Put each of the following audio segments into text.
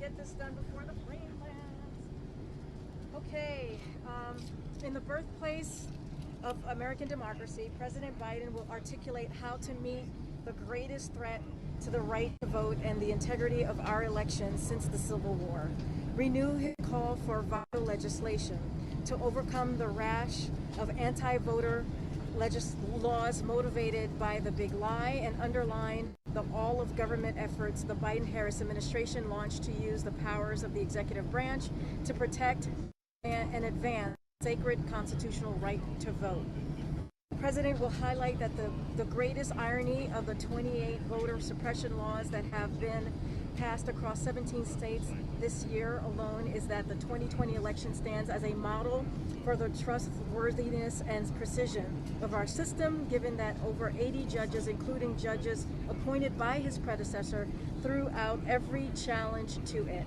get this done before the plane lands. Okay, in the birthplace of American democracy, President Biden will articulate how to meet the greatest threat to the right to vote and the integrity of our elections since the Civil War. Renew his call for vital legislation to overcome the rash of anti-voter laws motivated by the big lie, and underline the all of government efforts the Biden-Harris administration launched to use the powers of the executive branch to protect and advance sacred constitutional right to vote. The president will highlight that the greatest irony of the 28 voter suppression laws that have been passed across 17 states this year alone is that the 2020 election stands as a model for the trustworthiness and precision of our system, given that over 80 judges, including judges appointed by his predecessor, threw out every challenge to it.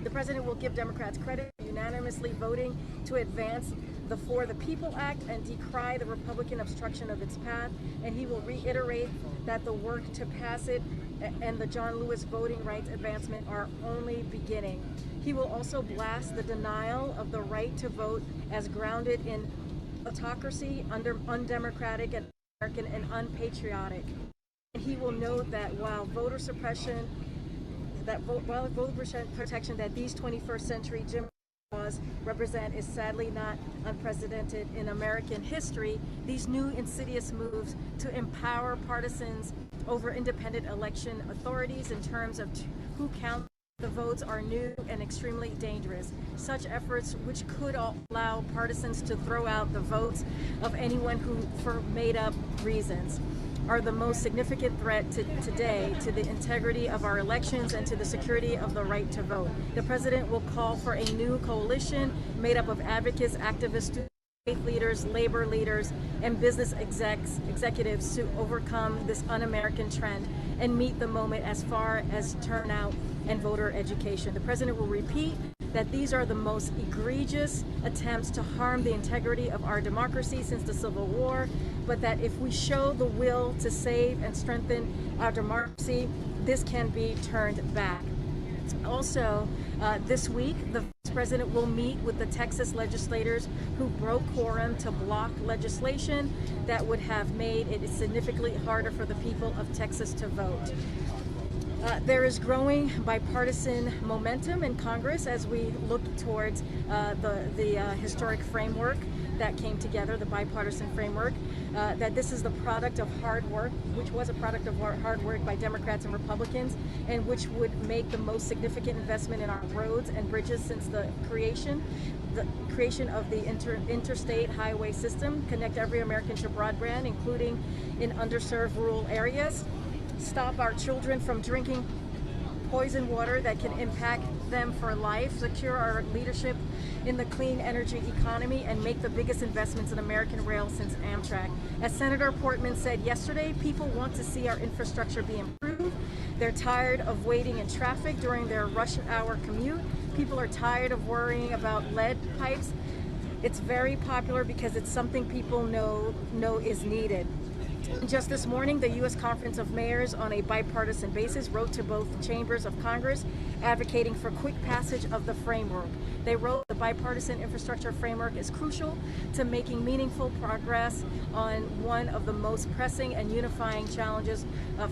The president will give Democrats credit for unanimously voting to advance the For the People Act and decry the Republican obstruction of its path, and he will reiterate that the work to pass it and the John Lewis voting rights advancement are only beginning. He will also blast the denial of the right to vote as grounded in autocracy, undemocratic and American and unpatriotic. And he will note that while voter protection that these 21st century Jim laws represent is sadly not unprecedented in American history, these new insidious moves to empower partisans over independent election authorities in terms of who counts the votes are new and extremely dangerous. Such efforts, which could allow partisans to throw out the votes of anyone who, for made-up reasons, are the most significant threat today to the integrity of our elections and to the security of the right to vote. The president will call for a new coalition made up of advocates, activists, faith leaders, labor leaders, and business executives to overcome this un-American trend and meet the moment as far as turnout and voter education. The president will repeat that these are the most egregious attempts to harm the integrity of our democracy since the Civil War, but that if we show the will to save and strengthen our democracy, this can be turned back. Also, this week, the Vice President will meet with the Texas legislators who broke quorum to block legislation that would have made it significantly harder for the people of Texas to vote. There is growing bipartisan momentum in Congress as we look towards the historic framework that came together, the bipartisan framework, that this is the product of hard work, which was a product of hard work by Democrats and Republicans, and which would make the most significant investment in our roads and bridges since the creation of the interstate highway system, connect every American to broadband, including in underserved rural areas, stop our children from drinking poison water that can impact them for life, secure our leadership in the clean energy economy, and make the biggest investments in American rail since Amtrak. As Senator Portman said yesterday, people want to see our infrastructure be improved. They're tired of waiting in traffic during their rush hour commute. People are tired of worrying about lead pipes. It's very popular because it's something people know is needed. Just this morning, the U.S. Conference of Mayors, on a bipartisan basis, wrote to both chambers of Congress advocating for quick passage of the framework. They wrote the bipartisan infrastructure framework is crucial to making meaningful progress on one of the most pressing and unifying challenges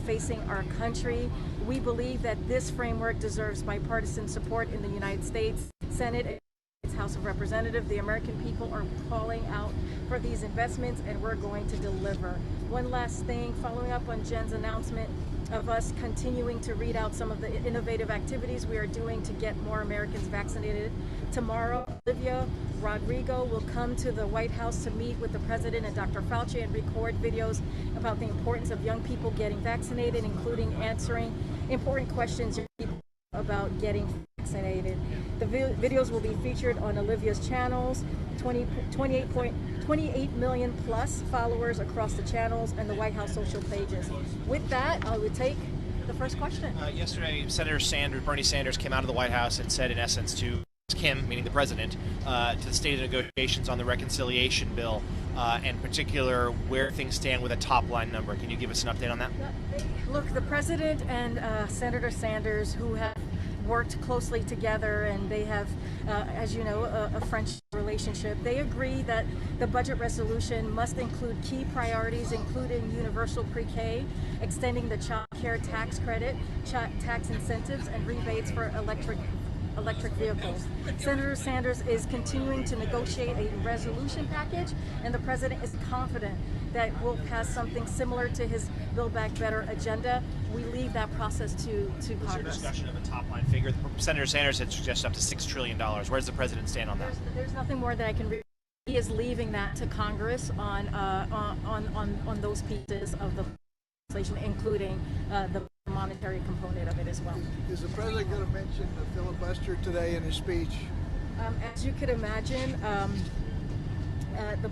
facing our country. We believe that this framework deserves bipartisan support in the United States Senate and House of Representatives. The American people are calling out for these investments, and we're going to deliver. One last thing, following up on Jen's announcement of us continuing to read out some of the innovative activities we are doing to get more Americans vaccinated. Tomorrow, Olivia Rodrigo will come to the White House to meet with the President and Dr. Fauci and record videos about the importance of young people getting vaccinated, including answering important questions about getting vaccinated. The videos will be featured on Olivia's channels, 28 million plus followers across the channels and the White House social pages. With that, I would take the first question. Yesterday, Bernie Sanders came out of the White House and said, in essence, to him, meaning the president, to the state of negotiations on the reconciliation bill, and in particular where things stand with a top-line number. Can you give us an update on that? Look, the president and Senator Sanders, who have worked closely together, and they have, as you know, a friendship relationship. They agree that the budget resolution must include key priorities, including universal pre-K, extending the child care tax credit, tax incentives, and rebates for electric vehicles. Senator Sanders is continuing to negotiate a resolution package, and the president is confident that we'll pass something similar to his Build Back Better agenda. We leave that process to What's your Congress. discussion of a top line figure? Senator Sanders had suggested up to $6 trillion. Where does the president stand on that? There's nothing more that I can read. He is leaving that to Congress on those pieces of the legislation, including the monetary component of it as well. Is the president going to mention the filibuster today in his speech? As you could imagine, the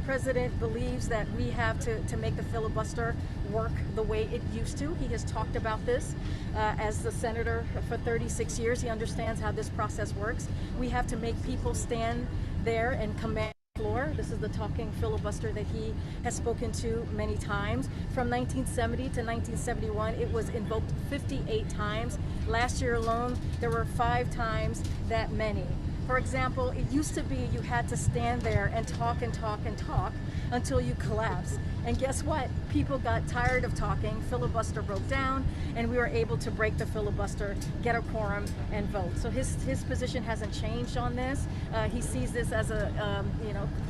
president believes that we have to make the filibuster work the way it used to. He has talked about this as the senator for 36 years. He understands how this process works. We have to make people stand there and command the floor. This is the talking filibuster that he has spoken to many times. From 1970 to 1971, it was invoked 58 times. Last year alone, there were 5 times that many. For example, it used to be you had to stand there and talk and talk and talk until you collapsed. And guess what? People got tired of talking, filibuster broke down, and we were able to break the filibuster, get a quorum, and vote. So his position hasn't changed on this. He sees this as a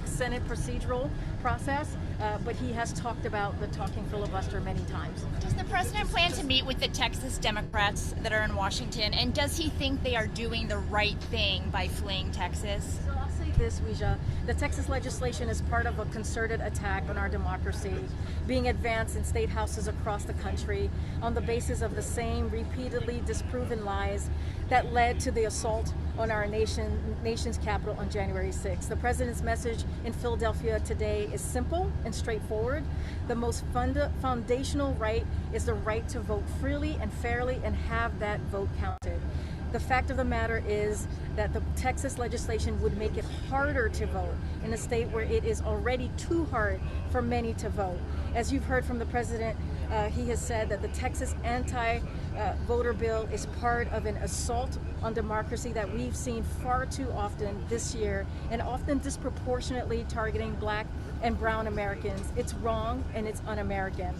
Senate procedural process, but he has talked about the talking filibuster many times. Does the president plan to meet with the Texas Democrats that are in Washington, and does he think they are doing the right thing by fleeing Texas? So I'll say this, Weija. The Texas legislation is part of a concerted attack on our democracy, being advanced in state houses across the country on the basis of the same repeatedly disproven lies that led to the assault on our nation's capital on January 6th. The president's message in Philadelphia today is simple and straightforward. The most foundational right is the right to vote freely and fairly and have that vote counted. The fact of the matter is that the Texas legislation would make it harder to vote in a state where it is already too hard for many to vote. As you've heard from the president, he has said that the Texas anti-voter bill is part of an assault on democracy that we've seen far too often this year, and often disproportionately targeting Black and brown Americans. It's wrong and it's un-American.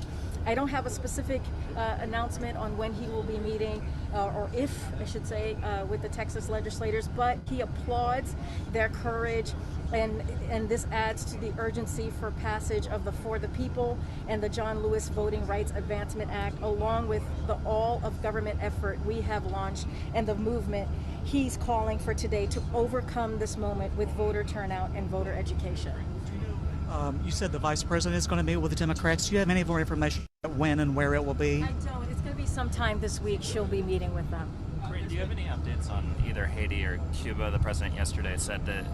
I don't have a specific announcement on when he will be meeting, or if, I should say, with the Texas legislators, but he applauds their courage, and this adds to the urgency for passage of the For the People and the John Lewis Voting Rights Advancement Act, along with the all-of-government effort we have launched and the movement he's calling for today to overcome this moment with voter turnout and voter education. You said the vice president is going to meet with the Democrats. Do you have any more information about when and where it will be? I don't. It's going to be sometime this week. She'll be meeting with them. Karine, do you have any updates on either Haiti or Cuba? The president yesterday said that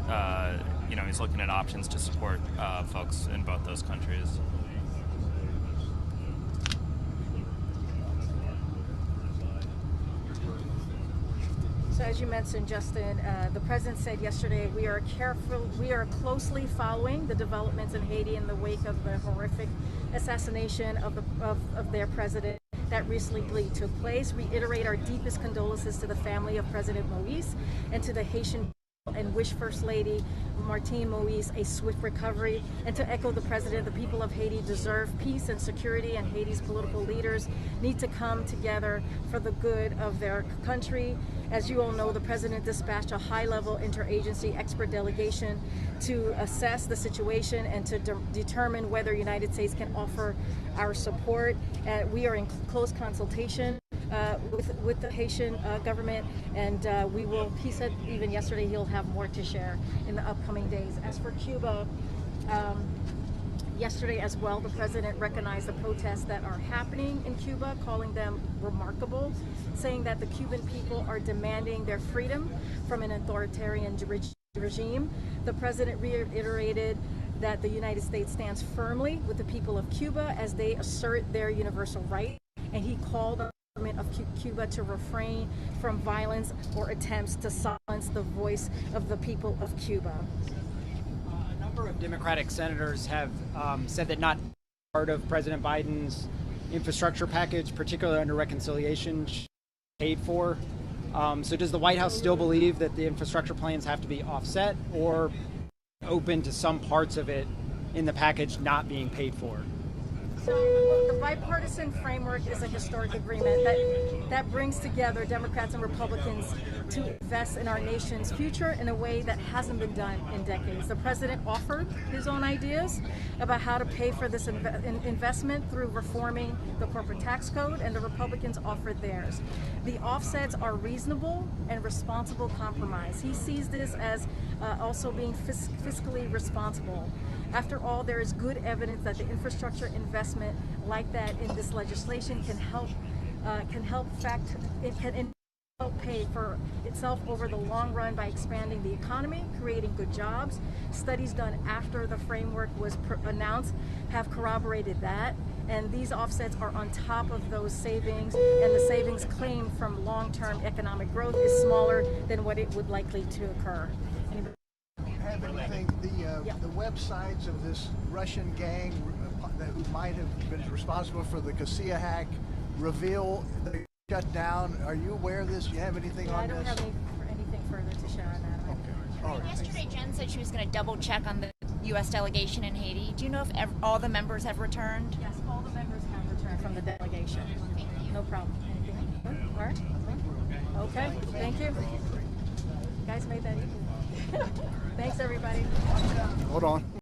he's looking at options to support folks in both those countries. So as you mentioned, Justin, the president said yesterday, we are closely following the developments in Haiti in the wake of the horrific assassination of their president that recently took place. Reiterate our deepest condolences to the family of President Moise and to the Haitian people, and wish First Lady Martine Moise a swift recovery. And to echo the president, the people of Haiti deserve peace and security, and Haiti's political leaders need to come together for the good of their country. As you all know, the president dispatched a high-level interagency expert delegation to assess the situation and to determine whether the United States can offer our support. We are in close consultation with the Haitian government, and we will, he said even yesterday, he'll have more to share in the upcoming days. As for Cuba, yesterday as well, the president recognized the protests that are happening in Cuba, calling them remarkable, saying that the Cuban people are demanding their freedom from an authoritarian regime. The president reiterated that the United States stands firmly with the people of Cuba as they assert their universal right, and he called on the government of Cuba to refrain from violence or attempts to silence the voice of the people of Cuba. A number of Democratic senators have said that not part of President Biden's infrastructure package, particularly under reconciliation, paid for. So does the White House still believe that the infrastructure plans have to be offset, or open to some parts of it in the package not being paid for? So the bipartisan framework is a historic agreement that brings together Democrats and Republicans to invest in our nation's future in a way that hasn't been done in decades. The president offered his own ideas about how to pay for this investment through reforming the corporate tax code, and the Republicans offered theirs. The offsets are reasonable and responsible compromise. He sees this as also being fiscally responsible. After all, there is good evidence that the infrastructure investment like that in this legislation can help pay for itself over the long run by expanding the economy, creating good jobs. Studies done after the framework was announced have corroborated that, and these offsets are on top of those savings, and the savings claimed from long-term economic growth is smaller than what it would likely to occur. Have anything, the websites of this Russian gang who might have been responsible for the Casilla hack reveal they shut down? Are you aware of this? Do you have anything on this? I don't have anything further to share on that. Okay. All right. Yesterday, Jen said she was going to double check on the U.S. delegation in Haiti. Do you know if all the members have returned? Yes, all the members have returned from the delegation. No problem. Anything? All right. Okay. Thank you. You guys made that easy. Thanks, everybody. Hold on.